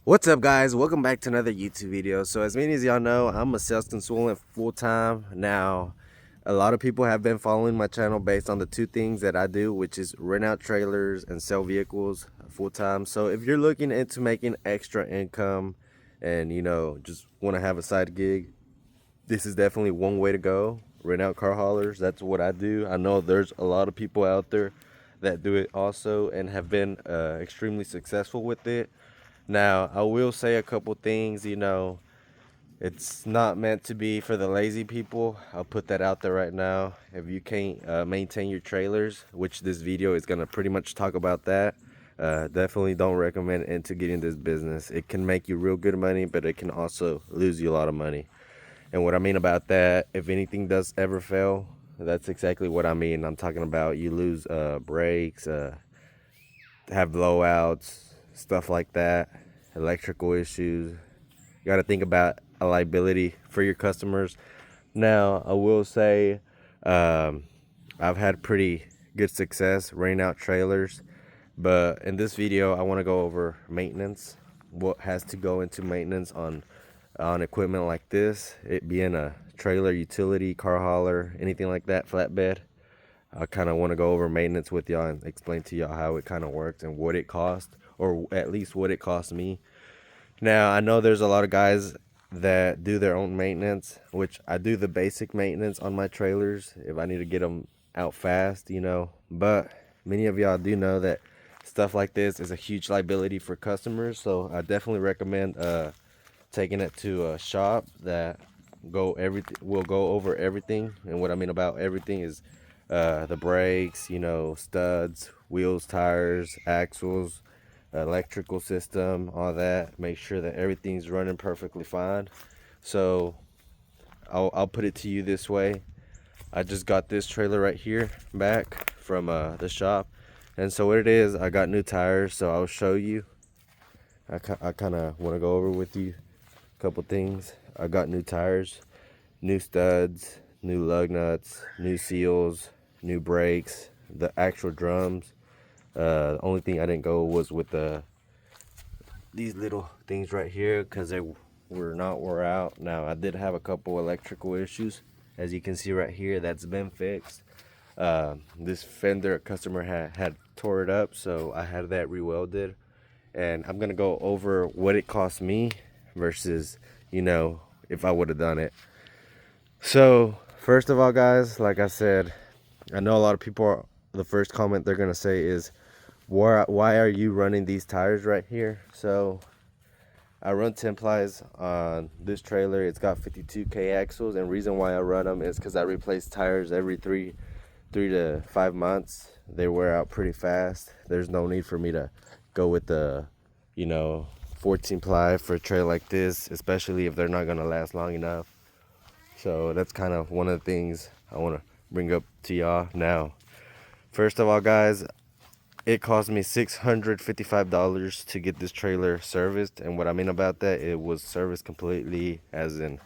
What's up, guys? Welcome back to another YouTube video. So as many as y'all know, I'm a sales consultant full-time. Now, a lot of people have been following my channel based on the two things that I do, which is rent out trailers and sell vehicles full-time. So if you're looking into making extra income and just want to have a side gig, this is definitely one way to go. Rent out car haulers. That's what I do. I know there's a lot of people out there that do it also and have been extremely successful with it. Now, I will say a couple things, it's not meant to be for the lazy people. I'll put that out there right now. If you can't maintain your trailers, which this video is going to pretty much talk about that, definitely don't recommend into getting this business. It can make you real good money, but it can also lose you a lot of money. And what I mean about that, if anything does ever fail, that's exactly what I mean. I'm talking about you lose brakes, have blowouts, stuff like that, electrical issues. You got to think about a liability for your customers. Now, I will say um, I've had pretty good success renting out trailers, but in this video, I want to go over maintenance, what has to go into maintenance on equipment like this, it being a trailer, utility, car hauler, anything like that, flatbed. I kind of want to go over maintenance with y'all and explain to y'all how it kind of works and what it costs, or at least what it cost me. Now, I know there's a lot of guys that do their own maintenance, which I do the basic maintenance on my trailers if I need to get them out fast. But many of y'all do know that stuff like this is a huge liability for customers. So I definitely recommend taking it to a shop that will go over everything. And what I mean about everything is the brakes, studs, wheels, tires, axles, electrical system, all that. Make sure that everything's running perfectly fine. So I'll put it to you this way. I just got this trailer right here back from the shop. And so what it is, I got new tires, so I'll show you. I kind of want to go over with you a couple things. I got new tires, new studs, new lug nuts, new seals, new brakes, the actual drums. The only thing I didn't go was with these little things right here because they were not wore out. Now, I did have a couple electrical issues, as you can see right here. That's been fixed. This fender customer had tore it up, so I had that rewelded. And I'm gonna go over what it cost me versus if I would have done it. So first of all, guys, like I said, I know a lot of people the first comment they're gonna say is, why are you running these tires right here? So I run 10 plies on this trailer. It's got 52K axles, and reason why I run them is because I replace tires every three to 5 months. They wear out pretty fast. There's no need for me to go with the you know 14 ply for a trailer like this, especially if they're not gonna last long enough. So that's kind of one of the things I want to bring up to y'all now. First of all, guys, it cost me $655 to get this trailer serviced. And what I mean about that, it was serviced completely, as in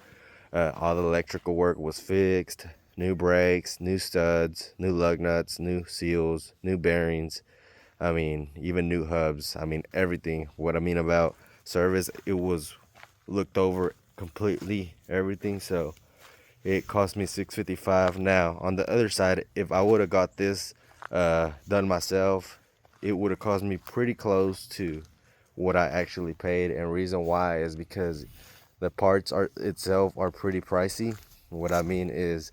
all the electrical work was fixed, new brakes, new studs, new lug nuts, new seals, new bearings. I mean, even new hubs. I mean, everything. What I mean about service, it was looked over completely, everything. So it cost me $655. Now, on the other side, if I would have got this done myself, it would have cost me pretty close to what I actually paid. And reason why is because the parts are itself are pretty pricey. What I mean is,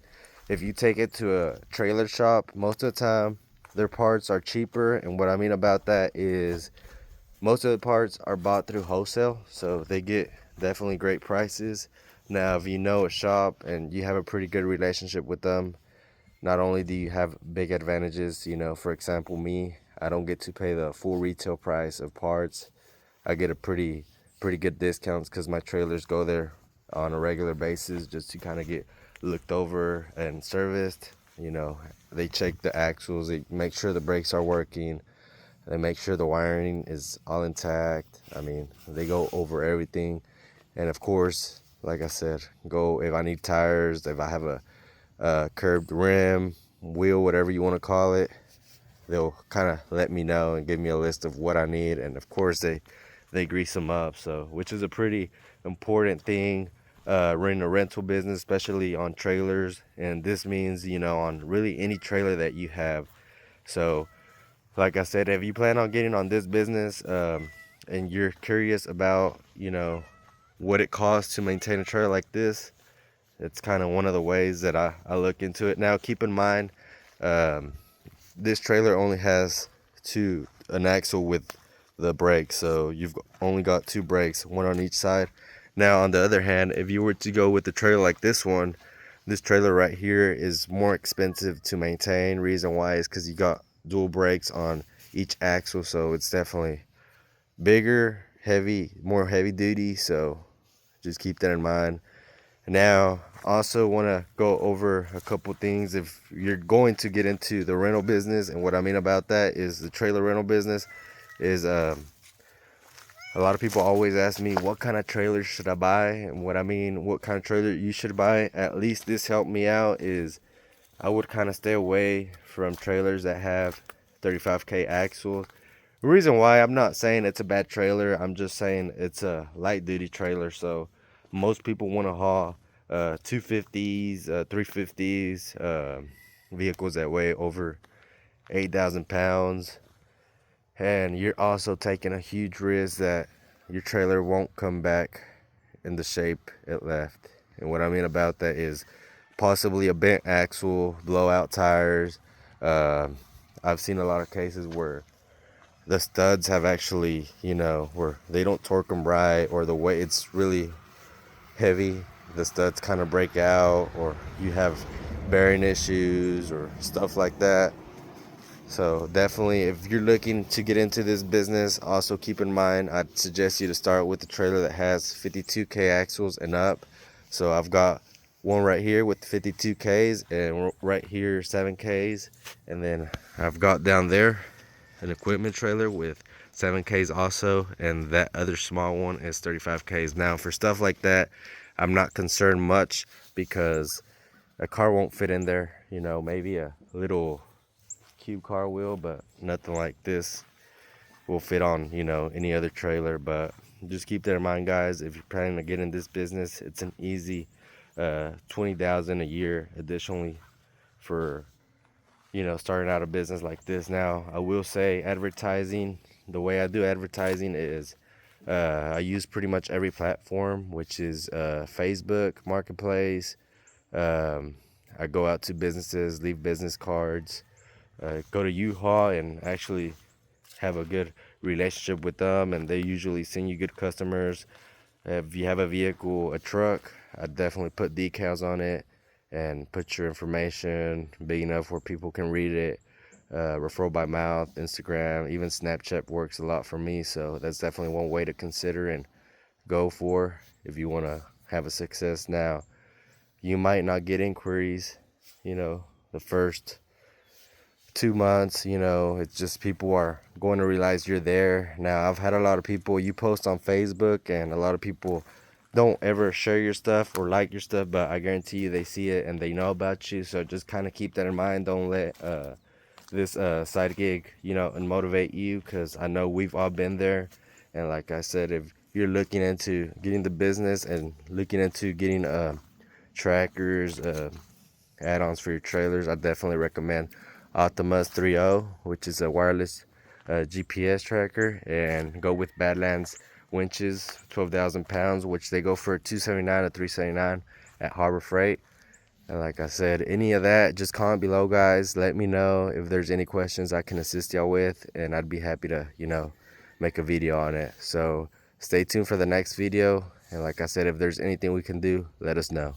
if you take it to a trailer shop, most of the time their parts are cheaper. And what I mean about that is most of the parts are bought through wholesale, so they get definitely great prices. Now, if you know a shop and you have a pretty good relationship with them, not only do you have big advantages, for example, me, I don't get to pay the full retail price of parts. I get a pretty good discounts because my trailers go there on a regular basis just to kind of get looked over and serviced. They check the axles, they make sure the brakes are working, they make sure the wiring is all intact. I mean, they go over everything. And of course, like I said, go if I need tires, if I have a curved rim, wheel, whatever you want to call it, they'll kind of let me know and give me a list of what I need. And of course, they grease them up. So, which is a pretty important thing running a rental business, especially on trailers. And this means, you know, on really any trailer that you have. So, like I said, if you plan on getting on this business and you're curious about, you know, what it costs to maintain a trailer like this, it's kind of one of the ways that I look into it. Now, keep in mind, this trailer only has an axle with the brakes, so you've only got 2 brakes, one on each side. Now, on the other hand, if you were to go with the trailer like this one, this trailer right here is more expensive to maintain. Reason why is because you got dual brakes on each axle, so it's definitely bigger, heavy, more heavy duty. So just keep that in mind. Now, also want to go over a couple things if you're going to get into the rental business. And what I mean about that is the trailer rental business is a lot of people always ask me what kind of trailer should I buy, and what I mean what kind of trailer you should buy. At least this helped me out is I would kind of stay away from trailers that have 35K axles. The reason why, I'm not saying it's a bad trailer, I'm just saying it's a light duty trailer. So most people want to haul 250s, 350s, vehicles that weigh over 8,000 pounds. And you're also taking a huge risk that your trailer won't come back in the shape it left. And what I mean about that is possibly a bent axle, blowout tires. I've seen a lot of cases where the studs have actually, you know, where they don't torque them right, or the way it's really heavy, the studs kind of break out, or you have bearing issues or stuff like that. So definitely, if you're looking to get into this business, also keep in mind, I'd suggest you to start with the trailer that has 52K axles and up. So I've got one right here with 52Ks, and right here 7Ks, and then I've got down there an equipment trailer with 7Ks also, and that other small one is 35Ks. Now for stuff like that, I'm not concerned much because a car won't fit in there. You know, maybe a little cube car will, but nothing like this will fit on, you know, any other trailer. But just keep that in mind, guys. If you're planning to get in this business, it's an easy $20,000 a year additionally for, you know, starting out a business like this. Now I will say, advertising, the way I do advertising is I use pretty much every platform, which is Facebook Marketplace. I go out to businesses, leave business cards, go to U-Haul and actually have a good relationship with them, and they usually send you good customers. If you have a vehicle, a truck, I definitely put decals on it and put your information big enough where people can read it. Referral by mouth, Instagram, even Snapchat works a lot for me. So that's definitely one way to consider and go for if you want to have a success. Now, you might not get inquiries, you know, the first 2 months, you know, it's just people are going to realize you're there. Now, I've had a lot of people, you post on Facebook, and a lot of people don't ever share your stuff or like your stuff, but I guarantee you they see it and they know about you. So just kind of keep that in mind. Don't let this side gig, you know, unmotivate you, because I know we've all been there. And like I said, if you're looking into getting the business and looking into getting trackers, add-ons for your trailers, I definitely recommend Optimus 3.0, which is a wireless GPS tracker, and go with Badlands winches, 12,000 pounds, which they go for $279 to $379 at Harbor Freight. And like I said, any of that, just comment below, guys. Let me know if there's any questions I can assist y'all with, and I'd be happy to, you know, make a video on it. So stay tuned for the next video, and like I said, if there's anything we can do, let us know.